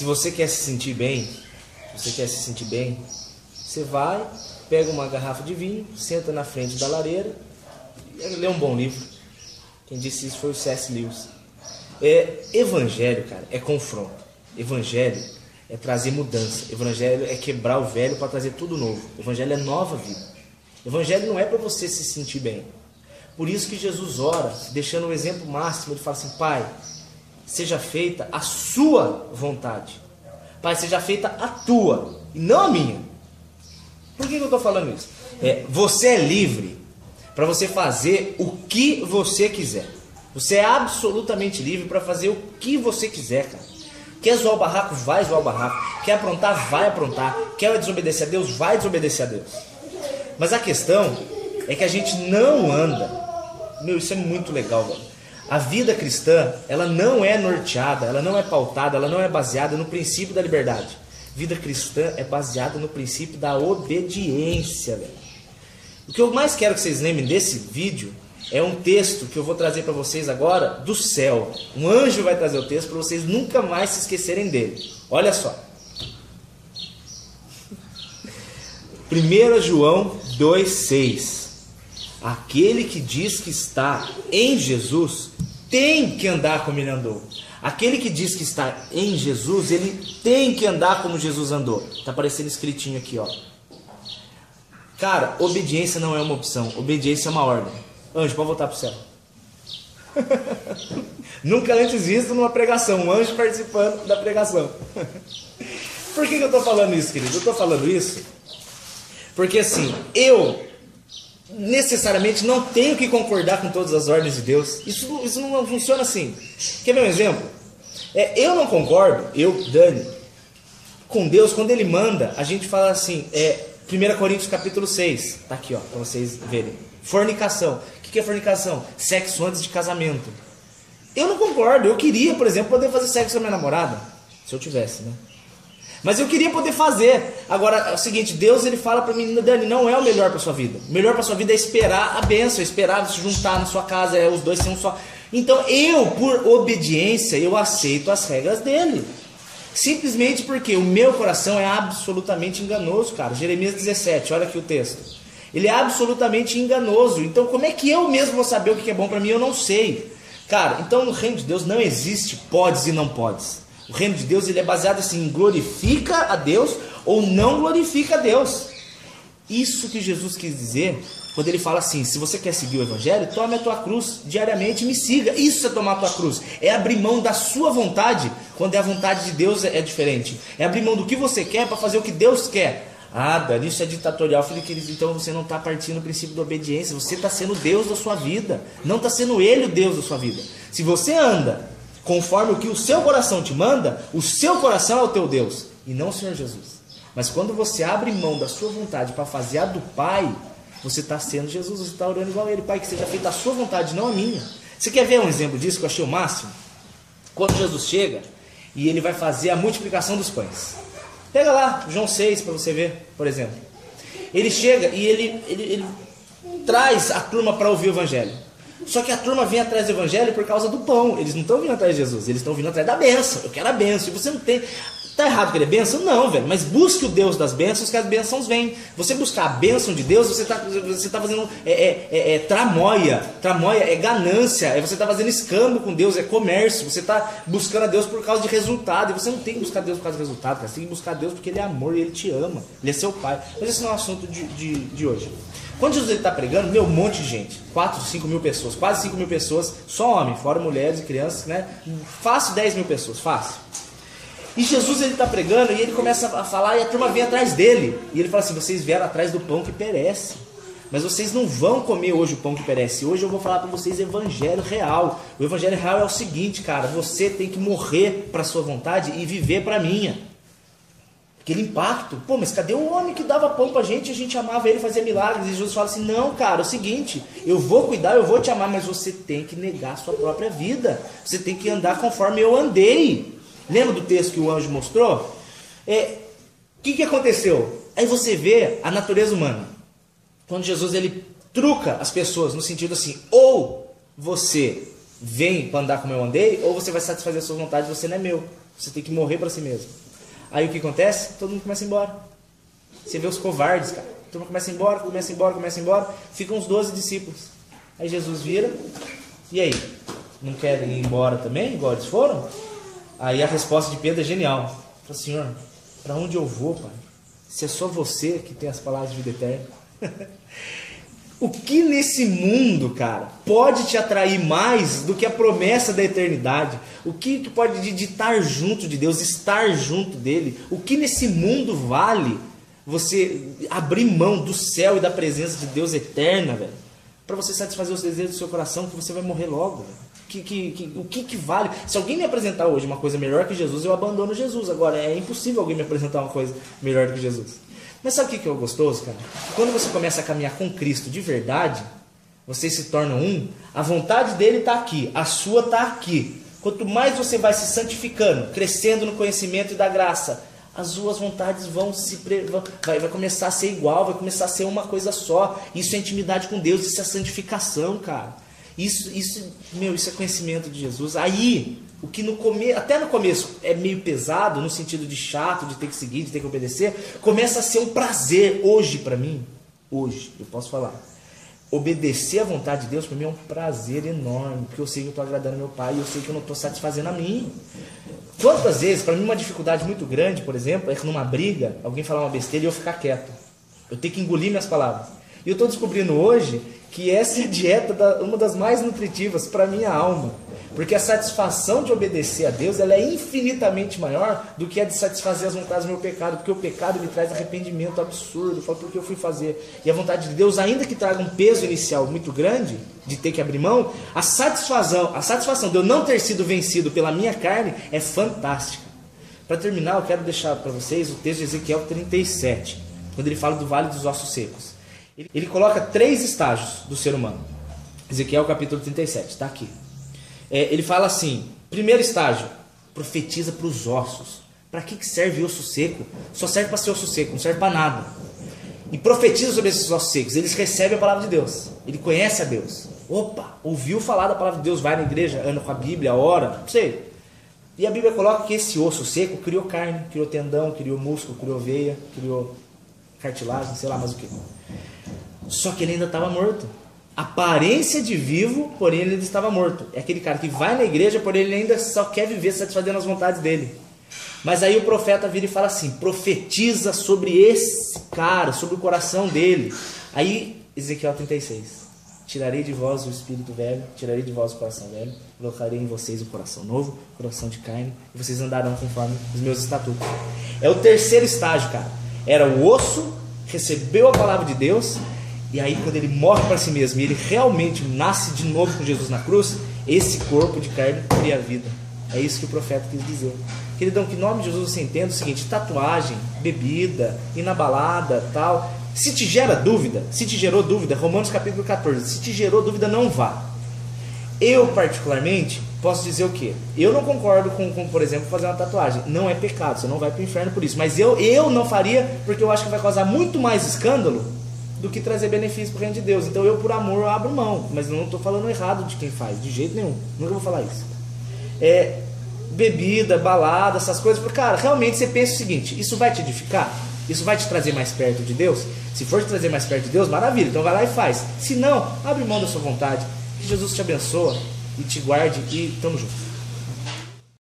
Se você quer se sentir bem, você vai, pega uma garrafa de vinho, senta na frente da lareira e lê um bom livro. Quem disse isso foi o C.S. Lewis. Evangelho, cara, é confronto. Evangelho é trazer mudança. Evangelho é quebrar o velho para trazer tudo novo. Evangelho é nova vida. Evangelho não é para você se sentir bem. Por isso que Jesus ora, deixando o exemplo máximo, ele fala assim: Pai, seja feita a sua vontade. Pai, seja feita a tua e não a minha. Por que eu estou falando isso? Você é livre para você fazer o que você quiser. Você é absolutamente livre para fazer o que você quiser, cara. Quer zoar o barraco? Vai zoar o barraco. Quer aprontar? Vai aprontar. Quer desobedecer a Deus? Vai desobedecer a Deus. Mas a questão é que a gente não anda. Isso é muito legal, velho. A vida cristã, ela não é norteada, ela não é pautada, ela não é baseada no princípio da liberdade. Vida cristã é baseada no princípio da obediência, velho. O que eu mais quero que vocês lembrem desse vídeo é um texto que eu vou trazer para vocês agora do céu. Um anjo vai trazer o texto para vocês nunca mais se esquecerem dele. Olha só. 1 João 2,6. Aquele que diz que está em Jesus tem que andar como ele andou. Aquele que diz que está em Jesus, ele tem que andar como Jesus andou. Está aparecendo escritinho aqui, ó. Cara, obediência não é uma opção. Obediência é uma ordem. Anjo, pode voltar para o céu. Nunca antes visto numa pregação. Um anjo participando da pregação. Por que eu estou falando isso, querido? Eu estou falando isso porque assim, eu necessariamente não tenho que concordar com todas as ordens de Deus. Isso não funciona assim. Quer ver um exemplo? Eu não concordo, Dani, com Deus. Quando Ele manda, a gente fala assim, 1 Coríntios capítulo 6, tá aqui, ó, para vocês verem. Fornicação. O que é fornicação? Sexo antes de casamento. Eu não concordo. Eu queria, por exemplo, poder fazer sexo com a minha namorada, se eu tivesse, né? Mas eu queria poder fazer. Agora, é o seguinte, Deus ele fala para mim: Dani, não é o melhor para sua vida. O melhor para sua vida é esperar a bênção, esperar se juntar na sua casa, os dois serem um só. Então eu, por obediência, eu aceito as regras dele. Simplesmente porque o meu coração é absolutamente enganoso, cara. Jeremias 17, olha aqui o texto. Ele é absolutamente enganoso. Então como é que eu mesmo vou saber o que é bom para mim? Eu não sei. Cara, então no reino de Deus não existe podes e não podes. O reino de Deus ele é baseado assim, em glorifica a Deus ou não glorifica a Deus. Isso que Jesus quis dizer quando ele fala assim: se você quer seguir o evangelho, tome a tua cruz diariamente e me siga. Isso é tomar a tua cruz, é abrir mão da sua vontade, quando a vontade de Deus é diferente. É abrir mão do que você quer para fazer o que Deus quer. Ah, Dani, isso é ditatorial. Filho querido, então você não está partindo do princípio da obediência. Você está sendo Deus da sua vida, não está sendo Ele o Deus da sua vida. Se você anda conforme o que o seu coração te manda, o seu coração é o teu Deus e não o Senhor Jesus. Mas quando você abre mão da sua vontade para fazer a do Pai, você está sendo Jesus, você está orando igual a Ele. Pai, que seja feita a sua vontade, não a minha. Você quer ver um exemplo disso que eu achei o máximo? Quando Jesus chega e ele vai fazer a multiplicação dos pães. Pega lá João 6 para você ver, por exemplo. Ele chega e ele traz a turma para ouvir o evangelho. Só que a turma vem atrás do evangelho por causa do pão. Eles não estão vindo atrás de Jesus, eles estão vindo atrás da bênção. Eu quero a bênção. E você não tem... Está errado querer bênção? Não, velho. Mas busque o Deus das bênçãos, que as bênçãos vêm. Você buscar a bênção de Deus, você tá fazendo tramóia. Tramóia é ganância. Você está fazendo escambo com Deus, é comércio. Você está buscando a Deus por causa de resultado. E você não tem que buscar Deus por causa de resultado, cara. Você tem que buscar Deus porque Ele é amor e Ele te ama. Ele é seu Pai. Mas esse não é o assunto de hoje. Quando Jesus está pregando, um monte de gente, 4, 5 mil pessoas, quase 5 mil pessoas, só homem, fora mulheres e crianças, né? Fácil 10 mil pessoas, fácil. E Jesus ele está pregando e ele começa a falar e a turma vem atrás dele. E ele fala assim: vocês vieram atrás do pão que perece, mas vocês não vão comer hoje o pão que perece. Hoje eu vou falar para vocês evangelho real. O evangelho real é o seguinte, cara: você tem que morrer para a sua vontade e viver para a minha. Aquele impacto. Pô, mas cadê o homem que dava pão pra gente? A gente amava ele, fazia milagres. E Jesus fala assim: não, cara, é o seguinte, eu vou cuidar, eu vou te amar, mas você tem que negar a sua própria vida. Você tem que andar conforme eu andei. Lembra do texto que o anjo mostrou? O que aconteceu? Aí você vê a natureza humana. Quando Jesus ele truca as pessoas no sentido assim: ou você vem para andar como eu andei, ou você vai satisfazer as suas vontades, você não é meu. Você tem que morrer para si mesmo. Aí o que acontece? Todo mundo começa a ir embora. Você vê os covardes, cara. A turma começa a ir embora, começa a ir embora, começa a ir embora. Ficam os 12 discípulos. Aí Jesus vira, e aí? Não querem ir embora também, igual eles foram? Aí a resposta de Pedro é genial. Fala, Senhor, para onde eu vou, Pai? Se é só você que tem as palavras de vida eterna. O que nesse mundo, cara, pode te atrair mais do que a promessa da eternidade? O que pode de estar junto de Deus, estar junto dele? O que nesse mundo vale você abrir mão do céu e da presença de Deus eterna, velho? Para você satisfazer os desejos do seu coração, que você vai morrer logo, velho. O que vale? Se alguém me apresentar hoje uma coisa melhor que Jesus, eu abandono Jesus. Agora, é impossível alguém me apresentar uma coisa melhor do que Jesus. Mas sabe o que é o gostoso, cara? Quando você começa a caminhar com Cristo de verdade, vocês se tornam um, a vontade dele está aqui, a sua está aqui. Quanto mais você vai se santificando, crescendo no conhecimento e da graça, as suas vontades vai começar a ser igual, vai começar a ser uma coisa só. Isso é intimidade com Deus, isso é santificação, cara. Isso é conhecimento de Jesus. Aí, o que até no começo é meio pesado, no sentido de chato, de ter que seguir, de ter que obedecer, começa a ser um prazer hoje para mim. Hoje, eu posso falar. Obedecer à vontade de Deus para mim é um prazer enorme, porque eu sei que eu estou agradando meu Pai e eu sei que eu não estou satisfazendo a mim. Quantas vezes, para mim uma dificuldade muito grande, por exemplo, é que numa briga, alguém falar uma besteira e eu ficar quieto. Eu tenho que engolir minhas palavras. E eu estou descobrindo hoje que essa é a dieta, uma das mais nutritivas para a minha alma. Porque a satisfação de obedecer a Deus, ela é infinitamente maior do que a de satisfazer as vontades do meu pecado. Porque o pecado me traz arrependimento absurdo. Eu falo, por que eu fui fazer? E a vontade de Deus, ainda que traga um peso inicial muito grande, de ter que abrir mão, a satisfação de eu não ter sido vencido pela minha carne é fantástica. Para terminar, eu quero deixar para vocês o texto de Ezequiel 37, quando ele fala do Vale dos Ossos Secos. Ele coloca 3 estágios do ser humano. Ezequiel capítulo 37, está aqui. Ele fala assim, primeiro estágio, profetiza para os ossos. Para que serve osso seco? Só serve para ser osso seco, não serve para nada. E profetiza sobre esses ossos secos. Eles recebem a palavra de Deus. Ele conhece a Deus. Opa, ouviu falar da palavra de Deus, vai na igreja, anda com a Bíblia, ora, não sei. E a Bíblia coloca que esse osso seco criou carne, criou tendão, criou músculo, criou veia, criou cartilagem, sei lá mais o que. Só que ele ainda estava morto. Aparência de vivo, porém ele ainda estava morto. É aquele cara que vai na igreja, porém ele ainda só quer viver satisfazendo as vontades dele. Mas aí o profeta vira e fala assim, profetiza sobre esse cara, sobre o coração dele. Aí Ezequiel 36, tirarei de vós o espírito velho, tirarei de vós o coração velho, colocarei em vocês o coração novo, coração de carne, e vocês andarão conforme os meus estatutos. É o terceiro estágio, cara. Era o osso, recebeu a palavra de Deus, e aí quando ele morre para si mesmo e ele realmente nasce de novo com Jesus na cruz, esse corpo de carne cria vida. É isso que o profeta quis dizer. Queridão, que em nome de Jesus você entenda o seguinte, tatuagem, bebida, ir na balada, tal. Se te gera dúvida, se te gerou dúvida, Romanos capítulo 14, se te gerou dúvida, não vá. Eu particularmente posso dizer o quê? Eu não concordo com, por exemplo, fazer uma tatuagem. Não é pecado, você não vai para o inferno por isso. Mas eu não faria porque eu acho que vai causar muito mais escândalo do que trazer benefício para o reino de Deus. Então eu, por amor, eu abro mão. Mas eu não estou falando errado de quem faz, de jeito nenhum. Nunca vou falar isso. Bebida, balada, essas coisas. Porque, cara, realmente você pensa o seguinte, isso vai te edificar? Isso vai te trazer mais perto de Deus? Se for te trazer mais perto de Deus, maravilha. Então vai lá e faz. Se não, abre mão da sua vontade. Que Jesus te abençoe e te guarde e tamo junto.